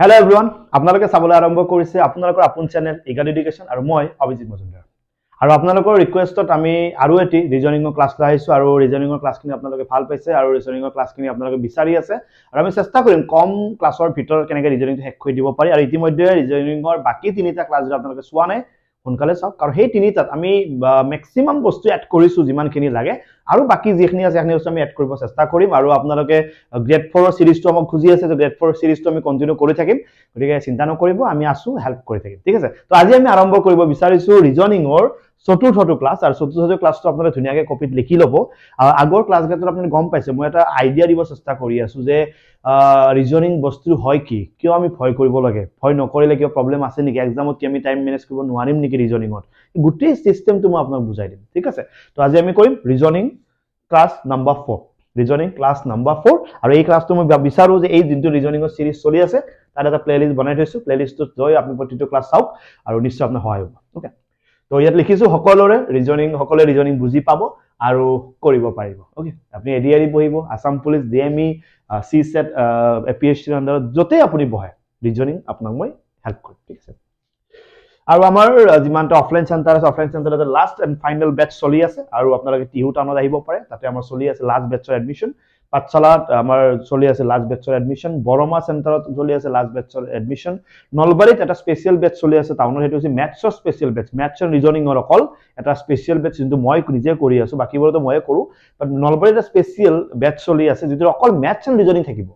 Hello everyone, আপোনালোকে চাবলৈ আৰম্ভ কৰিছে আপোনালোকৰ আপোন চেনেল ইগাল এডুকেশ্যন আৰু মই অভিজিত মজুমদাৰ আৰু আপোনালোকৰ ৰিকুৱেষ্টত আমি আৰু এটি ৰিজনিংৰ ক্লাছ লৈ আহিছো আৰু ৰিজনিংৰ ক্লাছখিনি আপোনালোকে ভাল পাইছে আৰু ৰিজনিংৰ ক্লাছখিনি আপোনালোকে বিচাৰি আছে আৰু আমি চেষ্টা কৰিম কম ক্লাছৰ ভিতৰত কেনেকৈ ৰিজনিংটো শেষ কৰি দিব পাৰি আৰু ইতিমধ্যে ৰিজনিংৰ বাকি তিনিটা ক্লাছ যদি আপোনালোকে চোৱা নাই সোনকালে চাওক আৰু সেই তিনিটাত আমি ম্যাক্সিমাম বস্তু এড কৰিছো যিমানখিনি লাগে আৰু বাকি যিখিনি আছে সেইখিনি আমি এড কৰিব চেষ্টা কৰিম আৰু আপোনালোকে গ্ৰেড 4 ৰ সিৰিজটো আমাক খুজি আছে যে গ্ৰেড 4 সিৰিজটো আমি কন্টিনিউ কৰি থাকিম গতিকে চিন্তা নকৰিব আমি আছো হেল্প কৰি থাকিম ঠিক আছে তো আজি আমি আৰম্ভ কৰিব বিচাৰিছো ৰিজনিংৰ চতুৰ্থটো ক্লাছ আৰু চতুৰ্থটো ক্লাছটো আপোনালোকে ধুনিয়াকৈ কপিত লিখি ল'ব আগৰ ক্লাছ গেটত আপুনি গম পাইছে মই এটা আইডিয়া দিব চেষ্টা কৰি আছো যে ৰিজনিং বস্তু হয় কি কিয় আমি ভয় কৰিব লাগে ভয় নকৰিলে কিয় প্ৰবলেম আছে নেকি এক্সামত কি আমি টাইম মেনেজ কৰিব নোৱাৰিম নেকি ৰিজনিংত গোটেই সিস্টেমটো মই আপোনাক বুজাই দিম ঠিক আছে তো আজি আমি কৰিম reasoning class number 4 reasoning class number 4 আৰু এই ক্লাছটো মই বিচাৰো যে এই দিনটো ৰিজনিংৰ সিৰিজ চলি আছে তাত এটা প্লেলিষ্ট বনাই থৈছো প্লেলিষ্টত জয় আপুনি প্ৰতিটো ক্লাছ চাওক আৰু নিশ্চয় আপোনাৰ সহায় হ'ব ওকে তো ইয়াত লিখিছো সকলোৰে ৰিজনিং বুজি পাব আৰু কৰিব পাৰিব ওকে আপুনি এডিআৰই পঢ়িব আসাম পুলিচ ডিএমই সিসেট এপিএসসি আন্ডাৰত যতে আপুনি বহে ৰিজনিং আপোনাক মই হেল্প কৰিম ঠিক আছে আৰু আমাৰ যিমানটা অফলাইন চেণ্টাৰ আছে অফলাইন চেণ্টাৰত লাষ্ট এণ্ড ফাইনেল বেচ চলি আছে আৰু আপোনালোকে টিহু টাউনত আহিব পাৰে তাতে আমাৰ চলি আছে লাষ্ট বেচৰ এডমিশন পাঠশালাত আমাৰ চলি আছে লাষ্ট বেচৰ এডমিশন বৰমা চেণ্টাৰত চলি আছে লাষ্ট বেচৰ এডমিশন নলবাৰীত এটা স্পেচিয়েল বেচ চলি আছে টাউনত হেতু হৈছে ম্যাথছৰ স্পেচিয়েল বেচ ম্যাথছৰ ৰিজনিংৰ অকল এটা স্পেচিয়েল বেচ যোনটো মই নিজে কৰি আছো বাকিবোৰতো ময়ে কৰো বাট নলবাৰীত এটা স্পেচিয়েল বেচ চলি আছে যিটো অকল ম্যাথছ এণ্ড ৰিজনিং থাকিব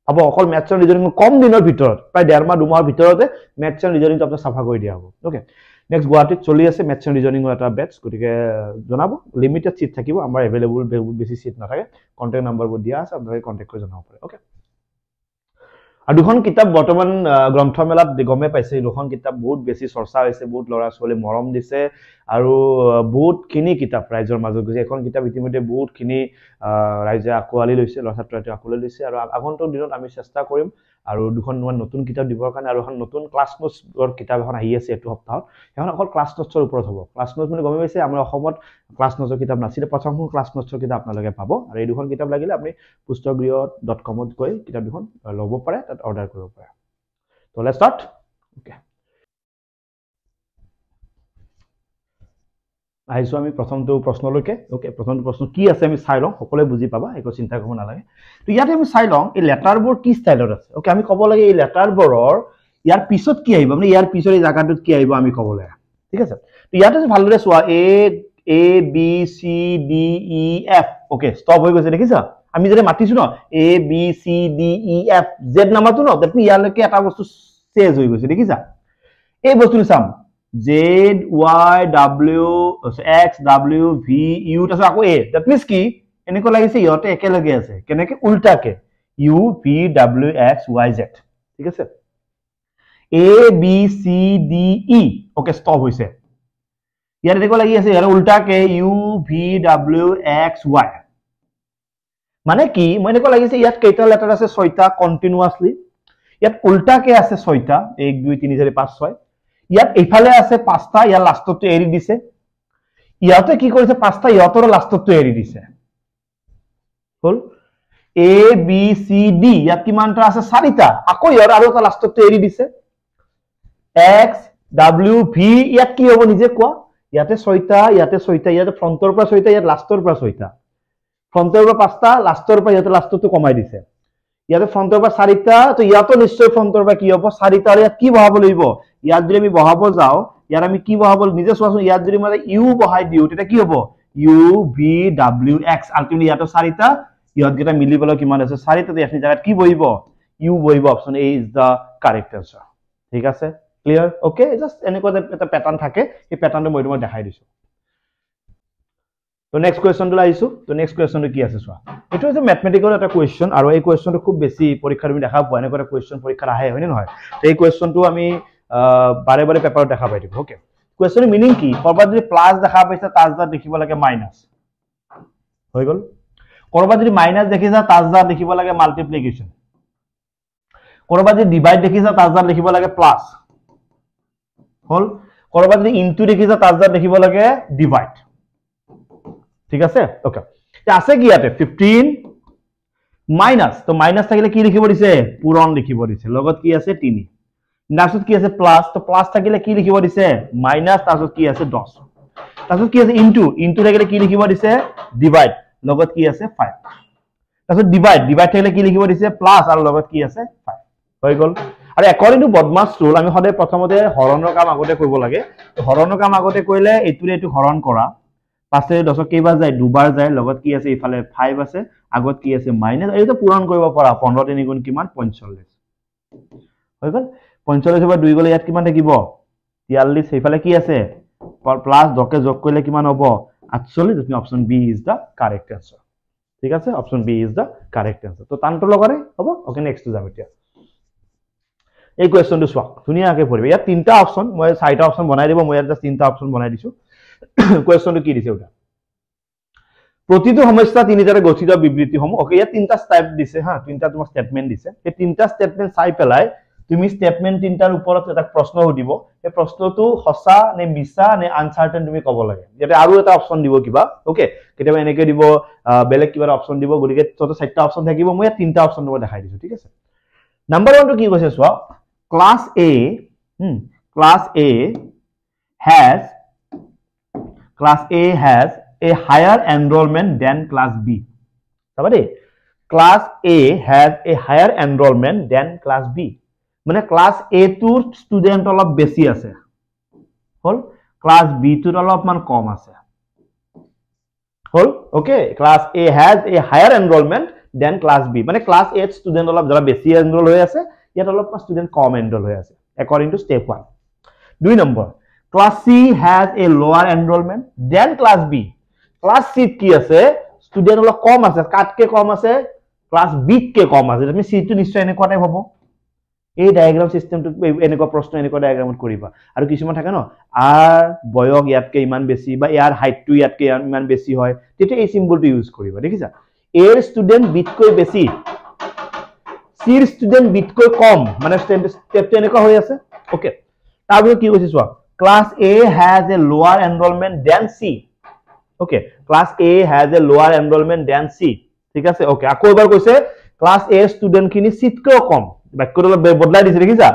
হ'ব অকল ম্যাথছ এণ্ড ৰিজনিং কম দিনৰ ভিতৰত প্ৰায় 1.5 মাহ 2 মাহৰ ভিতৰতে ম্যাথছ এণ্ড ৰিজনিংটো আপোনাক সাফা কৰি দিয়া হ'ব ওকে নেক্সট গুৱাহাটীত চলি আছে ম্যাথছ এণ্ড ৰিজনিংৰ এটা বেচ গতিকে জনাব লিমিটেড সিট থাকিব আমাৰ এভেইলেবল বেছি সিট নাথাকে কন্টাক্ট নাম্বাৰবোৰ দিয়া আছে আপোনালোকে কন্টাক্ট কৰি জনাব পাৰে ওকে আৰু দুখন কিতাপ বৰ্তমান গ্ৰন্থমেলাত গমে পাইছে দুখন কিতাপ বহুত বেছি চৰ্চা হৈছে বহুত লৰা ছোৱালী মৰম দিছে আৰু বহুত খিনি কিতাপ ৰাইজৰ মাজত গৈছে এখন কিতাপ ইতিমধ্যে বহুত খিনি ৰাইজে আকোৱালি লৈছে লছাত্ৰতে আকোৱালি লৈছে আৰু আগন্তুক দিনত আমি চেষ্টা কৰিম আৰু দুখন নতুন কিতাপ দিবৰ কাৰণে আৰু এখন নতুন ক্লাছ নোটছৰ কিতাপ এখন আহি আছে এটো সপ্তাহত এখন অকল ক্লাছ নোটছৰ ওপৰত হ'ব ক্লাছ নোটছ মানে গমে পাইছে আমাৰ অসমত ক্লাছ নোটছৰ কিতাপ নাছিলে প্ৰথমখন ক্লাছ নোটছৰ কিতাপ আপোনালোকে পাব আৰু এই দুখন কিতাপ লাগিলে আপুনি pustagrih.com ত গৈ কিতাপ দুখন ল'ব পাৰে তাত অৰ্ডাৰ কৰিব পাৰে তো লেটস ষ্টাৰ্ট ওকে আহিছো আমি প্ৰথমটো প্ৰশ্নলৈকে ওকে প্ৰথমটো প্ৰশ্ন কি আছে আমি চাই লওঁ সকলোৱে বুজি পাবা একো চিন্তা কৰিব নালাগে তো ইয়াতে আমি চাই লওঁ এই লেটাৰবোৰ কি ষ্টাইলত আছে ওকে আমি ক'ব লাগে এই লেটাৰবোৰৰ ইয়াৰ পিছত কি আহিব মানে ইয়াৰ পিছৰ এই জায়গাটোত কি আহিব আমি ক'ব লাগে ঠিক আছে তো ইয়াতে ভালদৰে চোৱা A B C D E F okay stop হৈ গৈছে দেখিছা আমি যদি মাতিছো ন A B C D E F Z নাম্বাৰটো ন দ্যাট মিন ইয়ালৈকে এটা বস্তু চেজ হৈ গৈছে দেখিছা এই বস্তুটো চাম Z Y W X W V U তাছে আকৌ A that means কি এনেকৈ লাগিছে ইহতে একেলগে আছে কেনেকে উল্টাকে U V W X Y Z ঠিক আছে A B C D E okay stop হৈছে ইয়াত এনেকৈ লাগি আছে ইয়াৰ উল্টাকে U V W X Y মানে কি মই এনেকৈ লাগিছে ইয়াত কেইটা লেটাৰ আছে 6টা কন্টিনিউয়াসলি ইয়াত উল্টাকে আছে 6টা 1 2 3 4 5 6 ইয়াত এফালে আছে 5টা ইয়াৰ লাষ্টটো এৰি দিছে ইয়াতে কি কৰিছে 5টা ইয়াতৰ লাষ্টটো এৰি দিছে হল এ বি সি ডি ইয়াত কিমানটা আছে 4টা আকৌ ইয়াৰ আৰু এটা লাষ্টটো এৰি দিছে এক্স ডব্লিউ ভি ইয়াত কি হ'ব নিজে কোৱা ইয়াতে 6টা ইয়াতে ফ্ৰন্টৰ পৰা 6টা ইয়াত লাষ্টৰ পৰা 6টা ফ্ৰন্টৰ পৰা 5টা লাষ্টৰ পৰা ইয়াতে লাষ্টটো কমাই দিছে ইয়াতে ফ্ৰন্টৰ পৰা 4টা তো ইয়াতো নিশ্চয় ফ্ৰন্টৰ পৰা কি হ'ব 4টা আৰু ইয়াত কি বহাব লাগিব ইয়াত যদি আমি বহাব যাও ইয়াত আমি কি বহাব নিজে চোৱাচোন ইয়াত যদি মই ইউ বহাই দিও তেতিয়া কি হ'ব U V W X ultimately ইয়াতো 4টা ইয়াত গেটা মিলি পেলাই কিমান আছে 4টা তো এফনি জায়গাত কি বহিব ইউ বহিব option A is the correct answer ঠিক আছে ক্লিয়ার ওকে জাস্ট এনেকুৱা এটা প্যাটাৰ্ন থাকে এই প্যাটাৰ্নটো মই তোমাক দেখাই দিছো তো নেক্সট কোৱেশ্চনটো লাইছো তো নেক্সট কোৱেশ্চনটো কি আছে চোৱা এটো হৈছে ম্যাথমেটিক্যাল এটা কোৱেশ্চন আৰু এই কোৱেশ্চনটো খুব বেছি পৰীক্ষাত তুমি দেখা পোৱা এনেকুৱা এটা কোৱেশ্চন পৰীক্ষাত আহে হয়নে নহয় তো এই কোৱেশ্চনটো আমি বাৰে বাৰে পেপাৰত দেখা পাই দিব ওকে কোৱেশ্চনৰ মিনিং কি কৰবাত যদি প্লাস দেখা পাইছা তাজদাৰ দেখিব লাগে মাইনাস হৈ গল কৰবাত যদি মাইনাস দেখিছা তাজদাৰ দেখিব লাগে মাল্টিপ্লিকেশন কৰবাত যদি ডিভাইড দেখিছা তাজদাৰ দেখিব লাগে প্লাস হল কৰবাত যদি ইনটু দেখিছা তাজদাৰ দেখিব লাগে ডিভাইড ঠিক আছে ওকে আছে কি ইয়াতে 15 মাইনাস তো মাইনাস থাকিলে কি লিখিব দিছে পূরণ লিখিব দিছে লগত কি আছে 3 নাছত কি আছে প্লাস তো প্লাস থাকিলে কি লিখিব দিছে মাইনাস তাছত কি আছে 10 তাছত কি আছে ইনটু থাকিলে কি লিখিব দিছে ডিভাইড লগত কি আছে 5 তাছত ডিভাইড থাকিলে কি লিখিব দিছে প্লাস আৰু লগত কি আছে 5 হৈ গল আৰু একৰ্ডিং টু বদমাছ ৰুল আমি সদায় প্ৰথমতে হৰণৰ কাম আগতে কৰিব লাগে হৰণৰ কাম আগতে কৰিলে এতুৰে এতু হৰণ কৰা 5 ৰে 10 কেইবাৰ যায় দুবাৰ যায় লগত কি আছে ইফালে 5 আছে আগত কি আছে মাইনাস এইটো পূৰণ কৰিব পৰা 15 3 গুণ কিমান 45 হৈ গল 45 বা 2 গলে ইয়াত কিমান থাকিব 43 সেইফালে কি আছে প্লাস 10 কে যোগ কৰিলে কিমান হ'ব 48 তুমি option B is the correct answer ঠিক আছে option B is the correct answer তো টানটো লগাৰে হ'ব ওকে নেক্সট যাম এতিয়া এই কোৱেশ্চনটো চোৱা ধুনিয়াকে পঢ়িবা ইয়াত তিনটা অপচন মই চাৰিটা অপচন বনাই দিব মই ইয়াত জাস্ট তিনটা অপচন বনাই দিছো কোৱেশ্চনটো কি দিছে ওটা প্ৰতিটো সমস্যা তিনিটাৰে গঠিত বিবৃতি সমূহ ওকে ইয়াত তিনটা স্টেপ দিছে হা তিনটা তোমাৰ স্টেটমেন্ট দিছে এই তিনটা স্টেটমেন্ট চাই পেলাই তুমি স্টেটমেন্ট তিনটাৰ ওপৰত এটা প্ৰশ্ন সুধিব এই প্ৰশ্নটো সঁচা নে মিছা নে আনসাৰ্টেন তুমি ক'ব লাগে ইয়াতে আৰু এটা অপচন দিব কিবা ওকে কেতিয়াবা এনেকে দিব বেলেগ কিবা অপচন দিব গতিকে তোতে চাৰিটা অপচন থাকিব মই ইয়াত তিনটা অপচন তোমাক দেখাই দিছো ঠিক আছে নাম্বাৰ 1 টো কি কৈছে চোৱা class A has a higher enrollment than class B sabade class A has a higher enrollment than class B মানে class A tour student অলপ বেছি আছে হল class B tour অলপমান কম আছে হল okay class A has a higher enrollment than class B মানে class A student অলপ যারা বেছি এনরোল হৈ আছে ইয়াত অলপ স্টুডেন্ট কম এনরোল হৈ আছে according to step 1 2 number class C has a lower enrollment than class B class C কি আছে স্টুডেন্ট অলপ কম আছে কাটকে কম আছে class B কে কম আছে তুমি C টো নিশ্চয় এনে কোৱাটাই হ'ব এই ডায়াগ্ৰাম সিস্টেমটো এনেকুৱা প্ৰশ্ন এনেকুৱা ডায়াগ্ৰামত কৰিবা আৰু কিছুমান থাকে ন আৰ বয়স ইয়াতকে ইমান বেছি বা ইয়াৰ হাইটটো ইয়াতকে ইমান বেছি হয় তেতিয়া এই সিম্বলটো ইউজ কৰিবা দেখিছা A স্টুডেন্ট B কৈ বেছি C স্টুডেন্ট B কৈ কম মানে স্টেপটো এনেকুৱা হৈ আছে ওকে তাৰপিছত কি কৈছে চোৱা class A has a lower enrollment than C okay class A has a lower enrollment than C ঠিক আছে ওকে আকৌ এবাৰ কৈছে class A স্টুডেন্ট খিনি C কৈ কম বাক্যটো বদলাই দিছে দেখিছা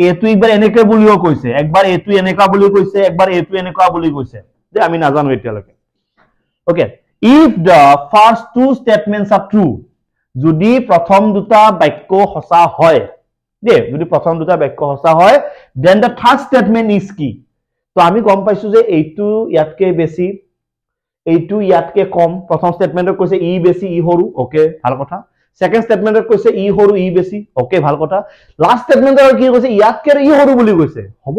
A টো একবাৰ এনেকৈ বুলিও কৈছে একবাৰ A টো এনেকা বুলি কৈছে একবাৰ A টো এনেকা বুলি কৈছে যে আমি নাজানো এতিয়ালৈকে okay if the first two statements are true যদি প্ৰথম দুটা বাক্য সঁচা হয় দে যদি প্ৰথম দুটা বাক্য সঁচা হয় then the third statement is কি তো আমি গম পাইছো যে এইটো ইয়াতকে বেছি এইটো ইয়াতকে কম প্ৰথম স্টেটমেন্টত কৈছে ই বেছি ই সৰু ওকে ভাল কথা সেকেন্ড স্টেটমেন্টত কৈছে ই সৰু ই বেছি ওকে ভাল কথা লাস্ট স্টেটমেন্টত কি কৈছে ইয়াতকে ই সৰু বুলি কৈছে হ'ব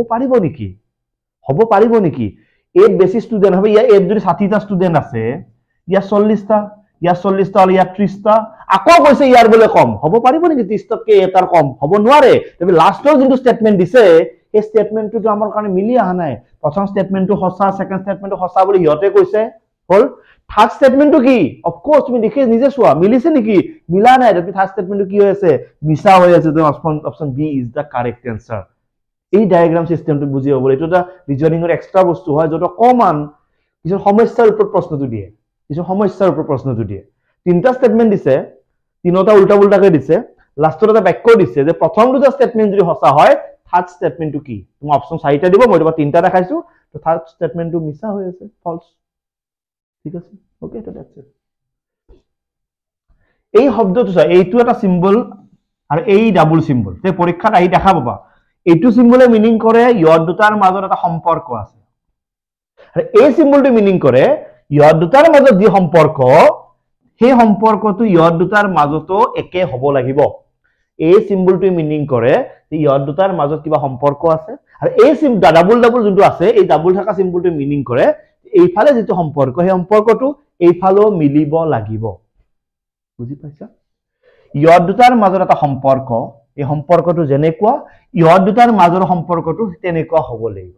পাৰিব নেকি এত বেছি স্টুডেন্ট হবে ইয়া এত যদি 60 টা স্টুডেন্ট আছে ইয়া 40 টা ইয়া 40 টা আৰু ইয়া 30 টা আকৌ কৈছে ইয়াৰ বলে কম হ'ব পাৰিব নেকি 30 তকৈ এটাৰ কম হ'ব নোৱাৰে তবে লাস্টৰ যোনটো স্টেটমেন্ট দিছে এই স্টেটমেন্টটো আমাৰ কাৰণে মিলি আহা নাই প্ৰথম স্টেটমেন্টটো সঁচা সেকেন্ড স্টেটমেন্টটো সঁচা বুলি হিয়তে কৈছে হল থাৰ্ড স্টেটমেন্টটো কি অফ কোৰ্স তুমি দেখি নিজে চোৱা মিলিছে নেকি মিলা নাই তুমি থাৰ্ড স্টেটমেন্টটো কি হৈ আছে মিছা হৈ আছে তো option B is the correct answer এই ডায়াগ্রাম সিস্টেমটো বুজি হ'ব এটো এটা ৰিজনিংৰ এক্সট্ৰা বস্তু হয় যত কমন কিছু সমস্যাৰ ওপৰত প্ৰশ্নটো দিয়ে তিনটা স্টেটমেন্ট দিছে তিনটা উল্টা উল্টাকে দিছে লাষ্টত এটা বাক্য দিছে যে প্ৰথম দুটা স্টেটমেন্ট যদি সঁচা হয় থাৰ্ড স্টেটমেন্টটো কি তুমি অপচন 4টা দিব মই তোমাক তিনটা দেখাইছো তো থাৰ্ড স্টেটমেন্টটো মিছা হৈ আছে ফলস ঠিক আছে ওকে তো দ্যাটস ইট এই শব্দটো চাই এইটো এটা সিম্বল আৰু এই ডাবল সিম্বল তে পৰীক্ষাত আহি দেখা পাবা এইটো সিম্বলে মিনিং কৰে ইয়ৰ দুটাৰ মাজত এটা সম্পৰ্ক আছে আৰু এই সিম্বলটো মিনিং কৰে ইয়ৰ দুটাৰ মাজত যি সম্পৰ্ক সেই সম্পৰ্কটো ইয়ৰ দুটাৰ মাজতো একে হ'ব লাগিব এই সিম্বলটো মিনিং কৰে যে ইয়ৰ দুটাৰ মাজত কিবা সম্পৰ্ক আছে আৰু এই ডাবল যোনটো আছে এই ডাবল থকা সিম্বলটো মিনিং কৰে এইফালে যেটো সম্পৰ্ক সেই সম্পৰ্কটো এইফালেও মিলিব লাগিব বুজি পাইছা ইয়ৰ দুটাৰ মাজত এটা সম্পৰ্ক এই সম্পৰ্কটো যেনেকুৱা ইয়ৰ দুটাৰ মাজৰ সম্পৰ্কটো তেনেকুৱা হ'ব লাগিব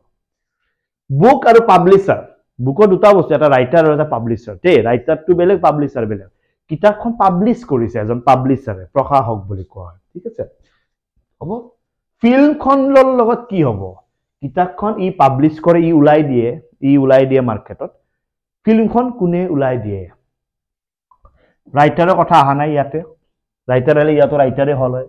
বুক আৰু পাবলিশাৰ বুকৰ দুটা বস্তু এটা ৰাইটাৰ আৰু এটা পাবলিশাৰ তে ৰাইটাৰটো বেলেগ পাবলিশাৰ বেলেগ কিতাপখন পাবলিশ কৰিছে এজন পাবলিশাৰে প্ৰকাশক বুলি কোৱা হয় ঠিক আছে হ'ব ফিল্মখনৰ লগত কি হ'ব কিতাপখন ই পাবলিশ কৰে ই উলাই দিয়ে মাৰ্কেটত ফিল্মখন কোনে উলাই দিয়ে ৰাইটাৰৰ কথা আহা নাই ইয়াতে ৰাইটাৰ হ'লে ইয়াতো ৰাইটাৰে হল হয়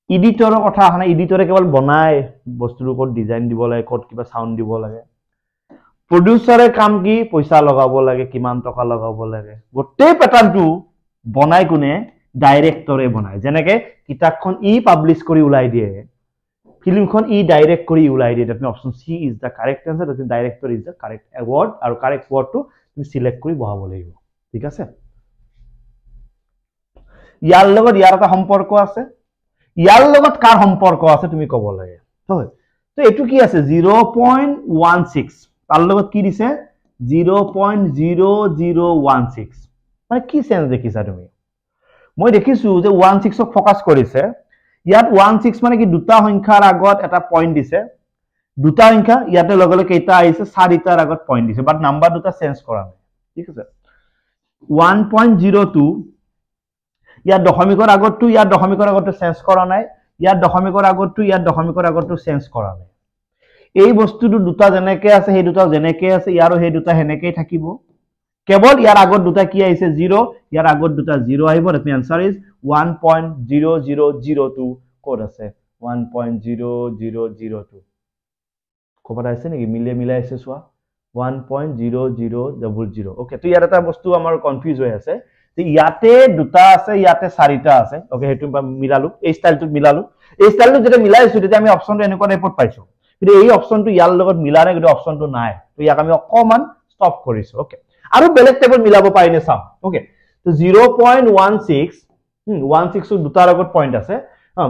এডিটৰৰ কথা আহা নাই এডিটৰে কেৱল বনায় বস্তুৰ ওপৰত ডিজাইন দিব লাগে ক'ত কিবা সাউন্ড দিব লাগে প্ৰডিউচাৰে কাম কি পইচা লগাব লাগে কিমান টকা লগাব লাগে গোটেই প্যাটাৰ্নটো বনাই কোনে ডাইৰেক্টৰে বনায় যেনেকে কিতাপখন ই পাবলিশ কৰি উলাই দিয়ে ফিল্মখন ই ডাইৰেক্ট কৰি উলাই দিয়ে that option C is the correct answer that director is the correct word আৰু কাৰেক্ট ওয়াৰ্ডটো তুমি সিলেক্ট কৰি বহাব লাগিব ঠিক আছে ইয়াৰ লগত ইয়াৰ এটা সম্পৰ্ক আছে ইয়াৰ লগত কাৰ সম্পৰ্ক আছে তুমি ক'ব লাগে হয় তো এটো কি আছে 0.16 তাৰ লগত কি দিছে 0.0016 মানে কি সেন্স দেখিছা তুমি মই দেখিছো যে 16 ক ফোকাস কৰিছে ইয়াত 16 মানে কি দুটা সংখ্যাৰ আগত এটা পইণ্ট দিছে দুটা সংখ্যা ইয়াতে লগে লগে কেইটা আহিছে চাৰিটাৰ আগত পইণ্ট দিছে বাট নাম্বাৰ দুটা চেঞ্জ কৰা নাই ঠিক আছে 1.02 ইয়াত দশমিকৰ আগতটো ইয়াত দশমিকৰ আগতটো চেঞ্জ কৰা নাই ইয়াত দশমিকৰ আগতটো ইয়াত দশমিকৰ আগতটো চেঞ্জ কৰা নাই এই বস্তুটো দুটা জেনেকে আছে সেই দুটা জেনেকে আছে ইয়াৰো সেই দুটা হেনেকেই থাকিব কেৱল ইয়াৰ আগত দুটা কি আহিছে 0 ইয়াৰ আগত দুটা 0 আহিব that mean answer is 1.0002 code আছে 1.0002 কপৰা আছে নেকি মিলাই আছে সোৱা 1.0000 ওকে তো ইয়াৰ এটা বস্তু আমাৰ কনফিউজ হৈ আছে যে ইয়াতে দুটা আছে ইয়াতে চাৰিটা আছে ওকে হেতু মিলালো এই স্টাইলটো মিলালো এই স্টাইলটো যেটা মিলাইছো তেতিয়া আমি অপচনটো এনেকুৱা টাইপত পাইছো কিন্তু এই অপচনটো ইয়াৰ লগত মিলাৰে কিন্তু অপচনটো নাই তো ইয়াক আমি অকমান স্টপ কৰিছো ওকে আৰু বেলেগ টাইপত মিলাব পাৰিনে চাম ওকে তো 0.16 16 ক দুটাৰ আগত পইণ্ট আছে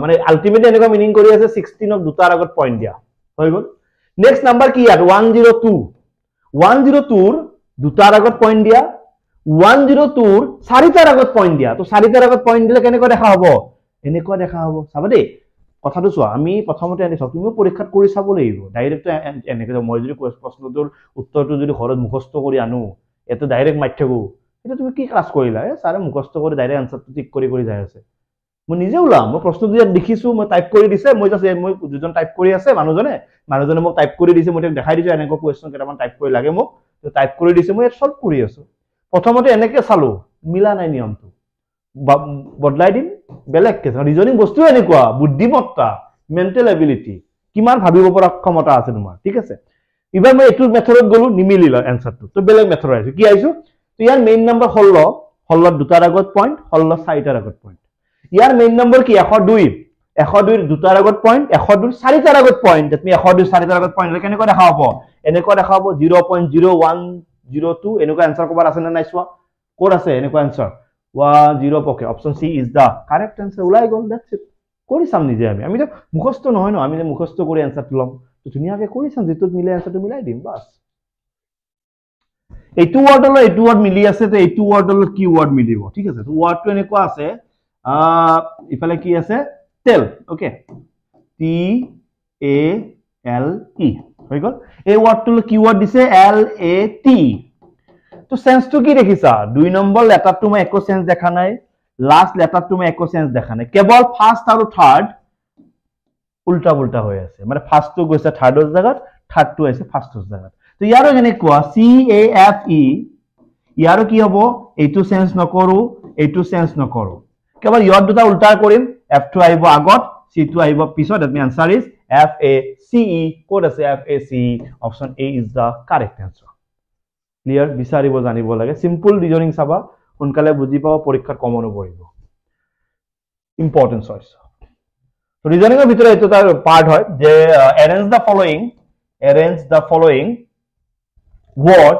মানে আলটিমেটলি এনেকুৱা মিনিং কৰি আছে 16 ক দুটাৰ আগত পইণ্ট দিয়া হৈ গল নেক্সট নাম্বাৰ কি ইয়াত 102 102 ৰ দুটাৰ আগত পইণ্ট দিয়া 102 ৰ চাৰিটাৰ আগত পইণ্ট দিয়া তো চাৰিটাৰ আগত পইণ্ট দিলে কেনেকৈ দেখা হ'ব এনেকুৱা দেখা হ'ব চাবা দেই কথাটো চোৱা আমি প্ৰথমতে এনে চাও তুমি পৰীক্ষাত কৰি চাব লাগিব ডাইৰেক্ট এনেকৈ মই যদি প্ৰশ্নটোৰ উত্তৰটো যদি ঘৰত মুখস্থ কৰি আনো এটো ডাইৰেক্ট মাইথকো এটা তুমি কি ক্লাস কৰিলা সাৰে মুখস্থ কৰি ডাইৰেক্ট আনসাৰটো ঠিক কৰি যাই আছে মই নিজে ওলাম মই প্ৰশ্নটো ইয়াত দেখিছো মই টাইপ কৰি দিছে মই জাস্ট মই দুজন টাইপ কৰি আছে মানুহজনে মোক টাইপ কৰি দিছে মই দেখাই দিছো এনেকৈ কোৱেশ্চন কেটামান টাইপ কৰি লাগে মোক তো টাইপ কৰি দিছে মই সলভ কৰি আছো প্ৰথমতে এনেকৈ চালো মিলা নাই নিয়মটো বদলাই দিম বেলেগ কেছ ৰিজনিং বস্তু এনেকুৱা বুদ্ধিমত্তা মেন্টাল এবিলিটি কিমান ভাবিব পৰা ক্ষমতা আছে তোমাৰ ঠিক আছে ইবাৰ মই এটো মেথডত গলো নিমিলিল আনসাৰটো তো বেলেগ মেথড আইছো কি আইছো তো ইয়াৰ মেইন নাম্বাৰ 16 দুটাৰ আগত পইণ্ট 16 চাৰিটাৰ আগত পইণ্ট ইয়াৰ মেইন নাম্বাৰ কি 102 দুটাৰ আগত পইণ্ট 102 চাৰিটাৰ আগত পইণ্ট তুমি 102 চাৰিটাৰ আগত পইণ্ট কেনেকৈ দেখা হ'ব এনেকৈ দেখা হ'ব 0.0102 এনেকুৱা আনসাৰ কবাৰ আছে না নাই চোৱা কোড আছে এনেকুৱা answer 10 okay option C is the correct answer উলাই গল দ্যাটস ইট কৰি চাম নিজে আমি তো মুখস্থ নহয় ন আমি যে মুখস্থ কৰি আনসাৰটো লম তো ধুনিয়াকে কৰি চাম যেটো মিলে আনসাৰটো মিলাই দিম বাস এইটো ওয়াৰ্ড মিলি আছে তো এইটো ওয়াৰ্ডৰ কি ওয়াৰ্ড মিলিব ঠিক আছে তো ওয়াৰ্ডটো এনেকুৱা আছে ইফালে কি আছে টেল ওকে টি এ এল ই হৈ গল এই ওয়াৰ্ডটোৰ কি ওয়াৰ্ড দিছে এল এ টি তো সেন্সটো কি দেখিছা দুই নম্বৰ লেটাৰটো মই একো সেন্স দেখা নাই লাস্ট লেটাৰটো মই একো সেন্স দেখা নাই কেৱল ফাৰ্স্ট আৰু থাৰ্ড উল্টা উল্টা হৈ আছে মানে ফাৰ্স্টটো গৈছে থাৰ্ডৰ জায়গাত থাৰ্ডটো আছে ফাৰ্স্টৰ জায়গাত তো ইয়াৰো এনেকুৱা সি এ এফ ই ইয়াৰো কি হ'ব এইটো সেন্স নকৰো এইটো সেন্স নকৰো কেৱল ইয়াৰ দুটা উল্টা কৰিম এফ টো আহিব আগত সি টো আহিব পিছত that mean answer is F A C E code আছে F A C option A is the correct answer clear বিচাৰিব জানিব লাগে সিম্পল ৰিজনিং চাবা সোনকালে বুজি পাব পৰীক্ষাত কমনো পৰিব ইম্পৰ্টেন্ট চইচ তো ৰিজনিংৰ ভিতৰত এইটো তাৰ পাৰ্ট হয় যে arrange the following word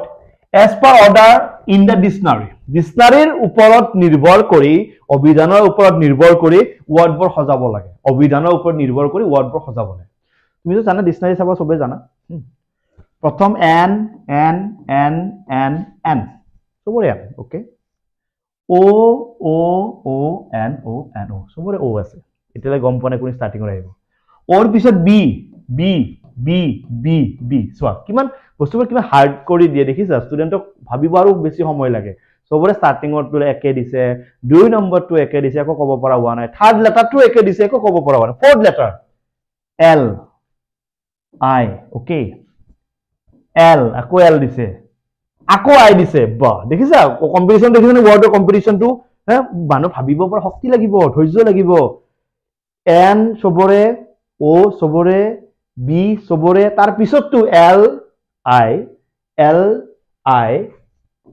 as per order in the dictionary ডিকশনাৰীৰ ওপৰত নিৰ্ভৰ কৰি অভিধানৰ ওপৰত নিৰ্ভৰ কৰি ওয়াৰ্ডবোৰ সজাব লাগে অভিধানৰ ওপৰত নিৰ্ভৰ কৰি ওয়াৰ্ডবোৰ সজাব লাগে তুমি তো জানা ডিকশনাৰী চাবা সবে জানা প্ৰথম n সবৰে n okay o o o n o n o সবৰে o আছে এতিয়ালে গম পোৱা নাই কোন ষ্টাৰ্টিংৰ আহিব ওৰ পিছত b b b b b সোৱা কিমান বস্তুবোৰ কিমান হাৰ্ড কৰি দিয়ে দেখিছা ষ্টুডেন্টক ভাবিব আৰু বেছি সময় লাগে সবৰে ষ্টাৰ্টিংৰটো একে দিছে দুই নম্বৰটো একে দিছে একো ক'ব পৰা হোৱা নাই থাৰ্ড লেটাৰটো একে দিছে একো ক'ব পৰা হোৱা নাই fourth letter l i okay l আকৌ l দিছে আকৌ i দিছে বা দেখিছা কম্পিটিশন দেখিছা ওয়াৰ্ডৰ কম্পিটিশনটো মানুহ ভাবিব পৰা শক্তি লাগিব ধৈৰ্য লাগিব এন সবৰে ও সবৰে বি সবৰে তাৰ পিছতটো L I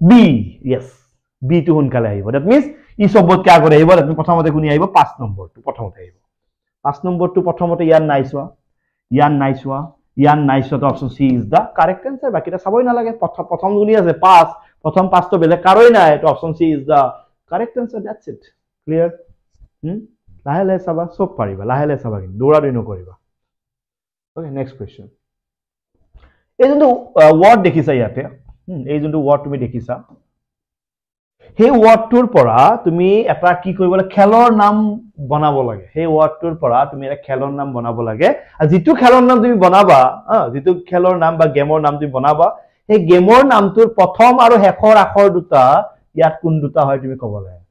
B yes B টু সোনকালে আহিব দ্যাট মিন্স ই সবতকে আগত আহিব দ্যাট মিন্স প্ৰথমতে কোনি আহিব 5 নম্বৰটো প্ৰথমতে আহিব 5 নম্বৰটো প্ৰথমতে ইয়াৰ নাইছোৱা তো option C is the correct answer বাকিটা সবই না লাগে প্রথম গুনি আছে 5 প্রথম 5 তো বেলে কারই নাই তো option C is the correct answer that's it clear লাহে লাহে সবা সব পারিবা লাহে লাহে সবা কিন্তু দৌড়াদৌড়ি নকৰিবা ওকে নেক্সট কোৱেশ্চন এই যোনটো ওয়াৰ্ড দেখিছা ইয়াতে এই যোনটো ওয়াৰ্ড তুমি দেখিছা সেই ওয়াৰ্ডটোৰ পৰা তুমি এটা কি কৰিব লাগে খেলৰ নাম বনাব লাগে সেই ওয়াৰ্ডটোৰ পৰা তুমি এটা খেলৰ নাম বনাব লাগে আৰু যেটো খেলৰ নাম তুমি বনাবা যেটো খেলৰ নাম বা গেমৰ নাম তুমি বনাবা সেই গেমৰ নামটোৰ প্ৰথম আৰু শেষৰ আখৰ দুটা ইয়াত কোন দুটা হয় তুমি ক'ব লাগে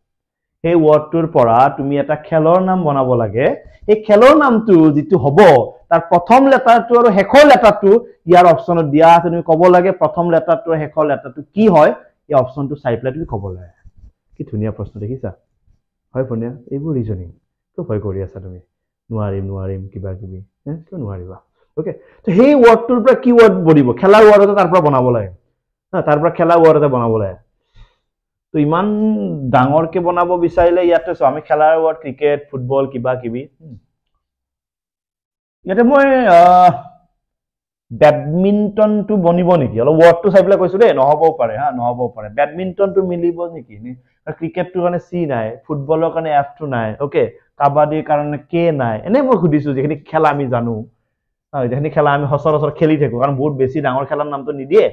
সেই ওয়াৰ্ডটোৰ পৰা তুমি এটা খেলৰ নাম বনাব লাগে এই খেলৰ নামটো যেটো হ'ব তাৰ প্ৰথম লেটাৰটো আৰু শেষৰ লেটাৰটো ইয়াৰ অপচনত দিয়া আছে তুমি ক'ব লাগে প্ৰথম লেটাৰটো আৰু শেষৰ লেটাৰটো কি হয় এই অপশনটো চাই পেলাই তুমি ক'ব লাগে কি ধুনিয়া প্ৰশ্ন দেখিছা হয় ফনিয়া এইবোৰ ৰিজনিং তো ভয় কৰি আছা তুমি নোৱাৰিম কিবা কিবি কিয় নোৱাৰিবা ওকে তো সেই ওয়াৰ্ডটোৰ পৰা কি ওয়াৰ্ড বনিব খেলাৰ ওয়াৰ্ড এটা তাৰ পৰা বনাব লাগে তাৰ পৰা খেলা ওয়াৰ্ড এটা বনাব লাগে তো ইমান ডাঙৰকে বনাব বিচাৰিলে ইয়াতে সো আমি খেলাৰ ওয়াৰ্ড ক্ৰিকেট ফুটবল কিবা কিবি ইয়াতে মই बैडमिंटन तो बनिब नेকি অলপ ওয়ার্ডটো চাই পেলাই কৈছো দে নহবও পাৰে নহবও পাৰে बैडमिंटन তো মিলিব নেকি ক্ৰিকেট তো কাৰণে সি নাই ফুটবলৰ কাৰণে এফ তো নাই ওকে কাবাডীৰ কাৰণে কে নাই এনে মই খুদিছো যেখিনি খেলা আমি জানো যেখিনি খেলা আমি হসৰসৰ খেলি থাকো কাৰণ বহুত বেছি ডাঙৰ খেলাৰ নামটো নিদিয়ে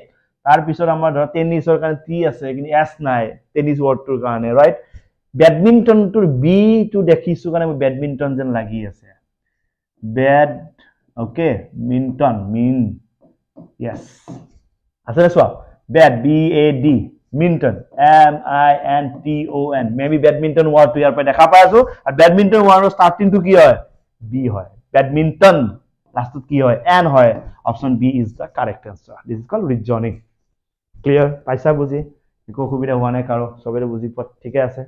তাৰ পিছত আমাৰ ধৰা টেনিছৰ কাৰণে টি আছে কিন্তু এস নাই টেনিছ ওয়াৰ্ডটোৰ কাৰণে ৰাইট बैडमिंटन তোৰ বি তো দেখিছো কাৰণে बैडमिंटन যেন লাগি আছে bad Okay, minton, yes. Asal swap. Bad, B-A-D, minton, M-I-N-T-O-N. Maybe badminton word to your pai dekha pai asu. Ar badminton word starting to ki hoy? B hoy. Badminton last to ki hoy? N hoy. Option B is the correct answer. This is called reasoning. Clear? Paisa buji? Eko khubida hua nai karo. Sobere buji pot. Thike ase?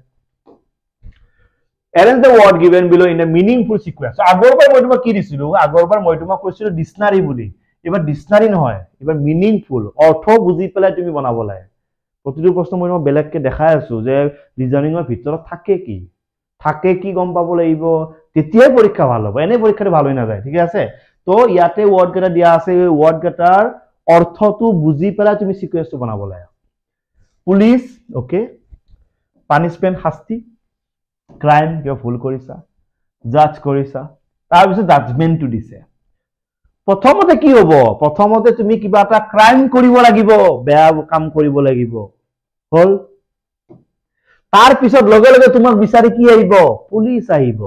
Arrange the word given below in a meaningful sequence. So agorbar moi tuma ki disilu agorbar moi tuma koisilu dictionary buli ebar dictionary nohoy ebar meaningful ortho buji pelai tumi banabo lage protitu proshno moi tuma belek ke dekhai asu je reasoning er bhitorot thake ki gom pabo lagibo tetiya porikha bhalo hobo ene porikha bhalo na jay thik ase to yate word keta dia ase word ketar ortho tu buji pelai tumi sequence tu banabo lage police okay punishment hasti crime কিয় ভুল কৰিছা জাজ কৰিছা তাৰ পিছত judgement দিছে প্ৰথমতে কি হ'ব প্ৰথমতে তুমি কিবা এটা ক্ৰাইম কৰিব লাগিব বেয়া কাম কৰিব লাগিব হল তাৰ পিছত লগে লগে তোমাক বিচাৰি কি আহিব পুলিশ আহিব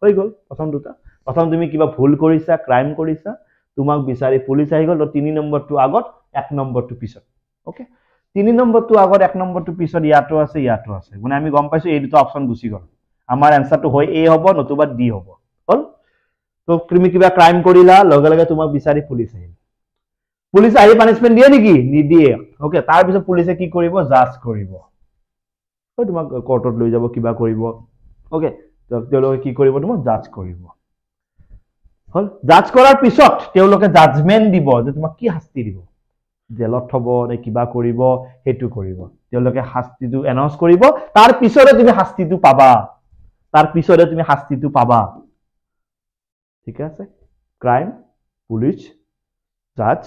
হৈ গল প্ৰথম দুটা প্ৰথম তুমি কিবা ভুল কৰিছা ক্ৰাইম কৰিছা তোমাক বিচাৰি পুলিশ আহি গল 3 নম্বৰটো আগত 1 নম্বৰটো পিছত ওকে 3 নম্বৰটো আগত 1 নম্বৰটো পিছত ইয়াটো আছে মানে আমি গম পাইছো এই দুটা অপচন গুছি গল আমাৰ আনসাৰটো হয় এ হ'ব নতুবা ডি হ'ব হল তো তুমি কিবা ক্রাইম কৰিলা লগে লগে তোমাক বিচাৰি পুলিশ আহিল পুলিশ আহি পানিশমেন্ট দিয়ে নেকি নিদিয়ে ওকে তাৰ পিছত পুলিশে কি কৰিব জাজ কৰিব তো তোমাক কোৰ্টত লৈ যাব কিবা কৰিব ওকে তো তেওঁলোকে কি কৰিব তোমাক জাজ কৰিব হল জাজ কৰাৰ পিছত তেওঁলোকে জাজমেন্ট দিব যে তোমাক কি শাস্তি দিব জেলত থব নে কিবা কৰিব হেতু কৰিব তেওঁলোকে শাস্তিটো এনাউন্স কৰিব তাৰ পিছৰে তুমি শাস্তিটো পাবা ঠিক আছে ক্রাইম পুলিশ জাজ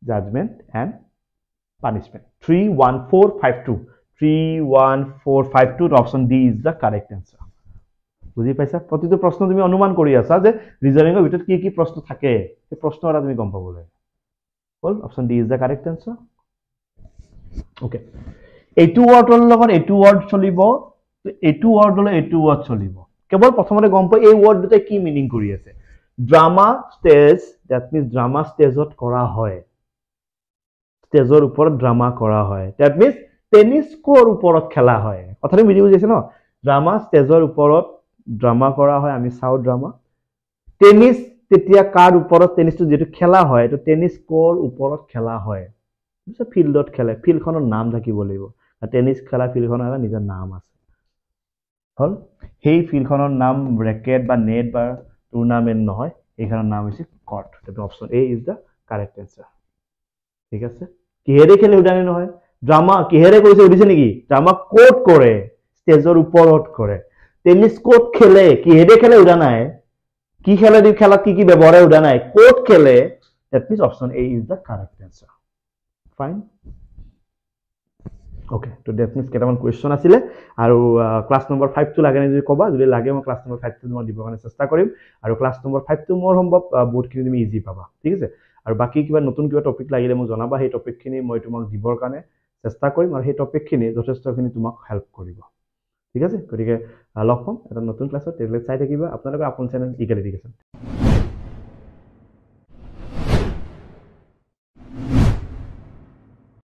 judgement and punishment 31452 option D is the correct answer বুজি পাইছা প্ৰতিটো প্ৰশ্ন তুমি অনুমান কৰি আছা যে ৰিজনিংৰ ভিতৰত কি প্ৰশ্ন থাকে এই প্ৰশ্ন এটা তুমি গম পাব লাগে Well, option D is the correct answer. Okay. A2 word লগত A2 word চলিব A2 word হলে A2 word চলিব কেৱল প্ৰথমতে গম পাই এই word দুটা কি মিনিং কৰি আছে drama stage that means drama ষ্টেজত কৰা হয় ষ্টেজৰ ওপৰত ড্ৰামা কৰা হয় that means টেনিছ কোৰ ওপৰত খেলা হয় কথাটো বুজি বুজিছে ন ড্ৰামা ষ্টেজৰ ওপৰত ড্ৰামা কৰা হয় আমি চাও ড্ৰামা টেনিছ তেতিয়া কাৰ ওপৰত টেনিছটো যেটো খেলা হয় তো টেনিছ কোৰ ওপৰত খেলা হয় ফিল্ডত খেলে ফিল্ডখনৰ নাম থাকিব লাগিব টেনিছ খেলা ফিল্ডখনৰ এটা নিজৰ নাম আছে হল সেই ফিল্ডখনৰ নাম ৰেকেট বা নেট বা টুৰ্নামেণ্ট নহয় এইখনৰ নাম হৈছে কৰ্ট সেইটো option A is the correct answer ঠিক আছে কিহেৰে খেলে উদানি নহয় ড্ৰামা কিহেৰে কৰিছে সুধিছে নেকি ড্ৰামা কোট কৰে ষ্টেজৰ ওপৰত কৰে টেনিছ কোট খেলে কিহেৰে খেলে উদা নাই কি খেলে দি খেলাত কি ব্যৱহাৰে উদা নাই কোট খেলে that means option A is the correct answer fine okay to that means কেটামান কোৱেশ্চন আছিলে আৰু ক্লাস নম্বৰ 5 টো লাগে যদি কবা যদি লাগে মই ক্লাস নম্বৰ 5 টো মই দিব কাৰণে চেষ্টা কৰিম আৰু ক্লাস নম্বৰ 5 টো মোৰ সম্ভৱ বহুতখিনি তুমি ইজি পাবা ঠিক আছে আৰু বাকি কিবা নতুন কিবা টপিক লাগিলে মোক জনাবা সেই টপিকখিনি মই তোমাক দিবৰ কাৰণে চেষ্টা কৰিম আৰু সেই টপিকখিনি যথেষ্টখিনি তোমাক হেল্প কৰিব ঠিক আছে গতিকে লগ পাম এটা নতুন ক্লাছত তেলে চাই থাকিবা আপোনালোকৰ আপোন চেনেল ইগাল এডুকেশ্যন